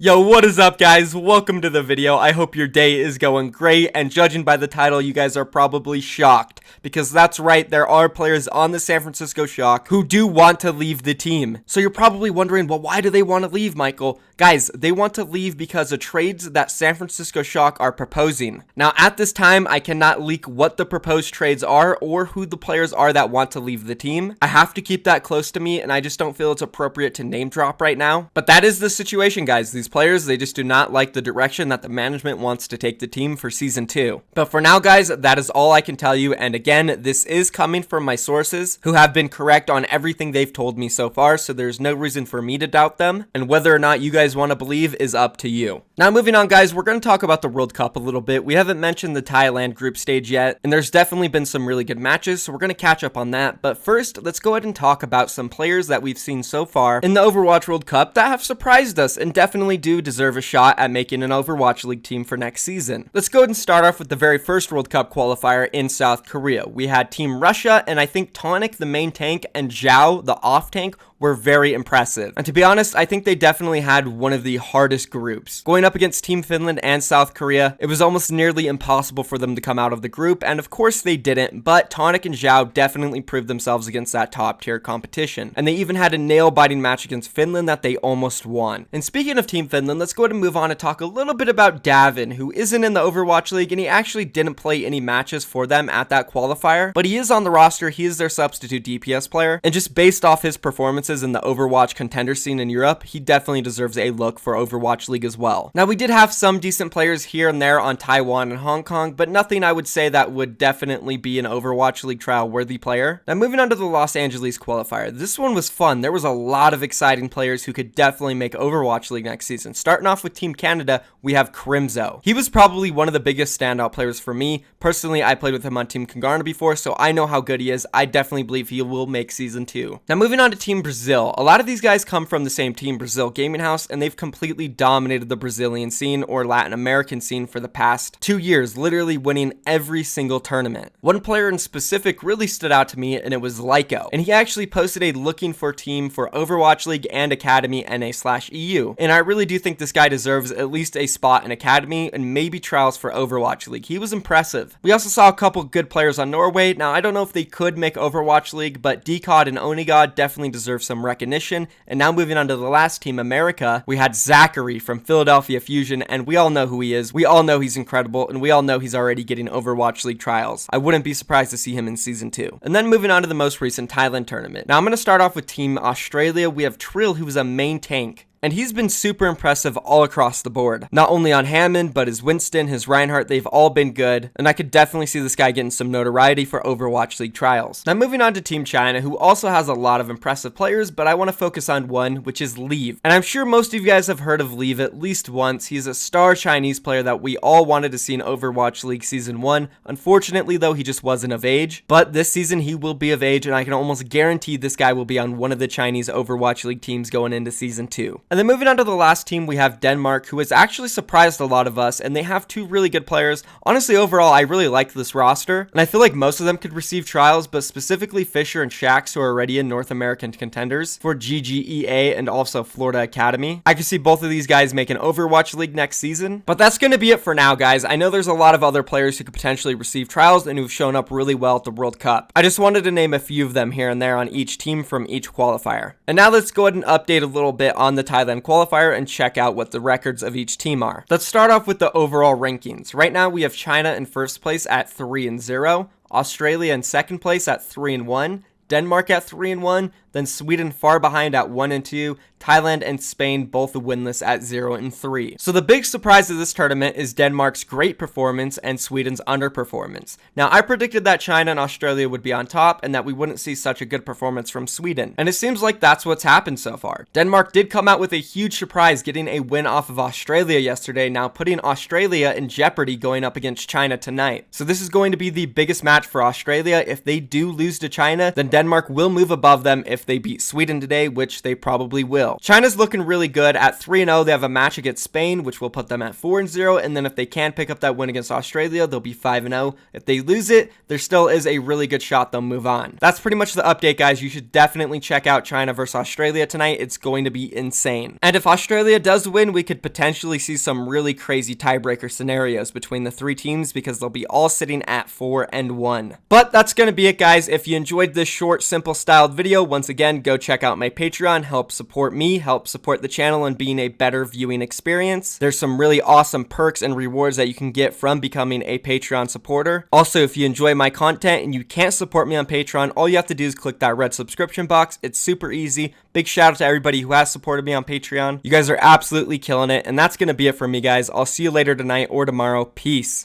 Yo, what is up, guys? Welcome to the video. I hope your day is going great, and judging by the title, you guys are probably shocked, because that's right, there are players on the San Francisco Shock who do want to leave the team. So you're probably wondering, well, why do they want to leave, Michael? Guys, they want to leave because of trades that San Francisco Shock are proposing. Now, at this time, I cannot leak what the proposed trades are or who the players are that want to leave the team. I have to keep that close to me, and I just don't feel it's appropriate to name drop right now. But that is the situation, guys. These players, they just do not like the direction that the management wants to take the team for Season 2. But for now, guys, that is all I can tell you. And again, this is coming from my sources who have been correct on everything they've told me so far, so there's no reason for me to doubt them. And whether or not you guys want to believe is up to you. Now, moving on, guys, we're going to talk about the World Cup a little bit. We haven't mentioned the Thailand group stage yet, and there's definitely been some really good matches, so we're going to catch up on that. But first, let's go ahead and talk about some players that we've seen so far in the Overwatch World Cup that have surprised us and definitely do deserve a shot at making an Overwatch League team for next season. Let's go ahead and start off with the very first World Cup qualifier in South Korea. We had Team Russia, and I think Tonic, the main tank, and Zhao, the off tank, were very impressive. And to be honest, I think they definitely had one of the hardest groups. Going up against Team Finland and South Korea, it was almost nearly impossible for them to come out of the group, and of course they didn't, but Tonic and Zhao definitely proved themselves against that top tier competition. And they even had a nail-biting match against Finland that they almost won. And speaking of Team Finland, let's go ahead and move on and talk a little bit about Davin, who isn't in the Overwatch League, and he actually didn't play any matches for them at that qualifier, but he is on the roster. He is their substitute DPS player, and just based off his performances in the Overwatch contender scene in Europe, he definitely deserves a look for Overwatch League as well. Now, we did have some decent players here and there on Taiwan and Hong Kong, but nothing I would say that would definitely be an Overwatch League trial worthy player. Now, moving on to the Los Angeles Qualifier. This one was fun. There was a lot of exciting players who could definitely make Overwatch League next season. Starting off with Team Canada, we have Crimzo. He was probably one of the biggest standout players for me. Personally, I played with him on Team Kangana before, so I know how good he is. I definitely believe he will make Season 2. Now, moving on to Team Brazil. A lot of these guys come from the same team, Brazil Gaming House, and they've completely dominated the Brazilian scene or Latin American scene for the past 2 years, literally winning every single tournament. One player in specific really stood out to me, and it was Lyco. And he actually posted a looking for team for Overwatch League and Academy NA/EU. And I really do think this guy deserves at least a spot in Academy and maybe trials for Overwatch League. He was impressive. We also saw a couple good players on Norway. Now, I don't know if they could make Overwatch League, but Decod and Onigod definitely deserve some recognition. And now moving on to the last team, America, we had Zachary from Philadelphia Fusion, and we all know who he is. We all know he's incredible, and we all know he's already getting Overwatch League trials. I wouldn't be surprised to see him in Season 2. And then moving on to the most recent Thailand tournament. Now I'm going to start off with Team Australia. We have Trill, who's a main tank. And he's been super impressive all across the board. Not only on Hammond, but his Winston, his Reinhardt, they've all been good. And I could definitely see this guy getting some notoriety for Overwatch League trials. Now moving on to Team China, who also has a lot of impressive players, but I want to focus on one, which is Leave. And I'm sure most of you guys have heard of Leave at least once. He's a star Chinese player that we all wanted to see in Overwatch League Season 1. Unfortunately, though, he just wasn't of age. But this season, he will be of age, and I can almost guarantee this guy will be on one of the Chinese Overwatch League teams going into Season 2. And then moving on to the last team, we have Denmark, who has actually surprised a lot of us, and they have two really good players. Honestly, overall, I really like this roster, and I feel like most of them could receive trials, but specifically Fisher and Shax, who are already in North American contenders for GGEA and also Florida Academy. I could see both of these guys make an Overwatch League next season, but that's going to be it for now, guys. I know there's a lot of other players who could potentially receive trials and who've shown up really well at the World Cup. I just wanted to name a few of them here and there on each team from each qualifier. And now let's go ahead and update a little bit on the Thailand qualifier and check out what the records of each team are. Let's start off with the overall rankings. Right now we have China in first place at 3-0, Australia in second place at 3-1, Denmark at 3-1, then Sweden far behind at 1-2, Thailand and Spain both winless at 0-3. So the big surprise of this tournament is Denmark's great performance and Sweden's underperformance. Now, I predicted that China and Australia would be on top and that we wouldn't see such a good performance from Sweden. And it seems like that's what's happened so far. Denmark did come out with a huge surprise, getting a win off of Australia yesterday, now putting Australia in jeopardy going up against China tonight. So this is going to be the biggest match for Australia. If they do lose to China, then Denmark will move above them. If if they beat Sweden today, which they probably will. China's looking really good at 3-0. They have a match against Spain, which will put them at 4-0, and then if they can pick up that win against Australia, they'll be 5-0. If they lose it, there still is a really good shot they'll move on. That's pretty much the update, guys. You should definitely check out China versus Australia tonight. It's going to be insane. And if Australia does win, we could potentially see some really crazy tiebreaker scenarios between the three teams because they'll be all sitting at 4-1. But that's going to be it, guys. If you enjoyed this short, simple styled video, once again, go check out my Patreon. Help support me, help support the channel and being a better viewing experience. There's some really awesome perks and rewards that you can get from becoming a Patreon supporter. Also, if you enjoy my content and you can't support me on Patreon, all you have to do is click that red subscription box. It's super easy. Big shout out to everybody who has supported me on Patreon. You guys are absolutely killing it. And that's going to be it for me, guys. I'll see you later tonight or tomorrow. Peace.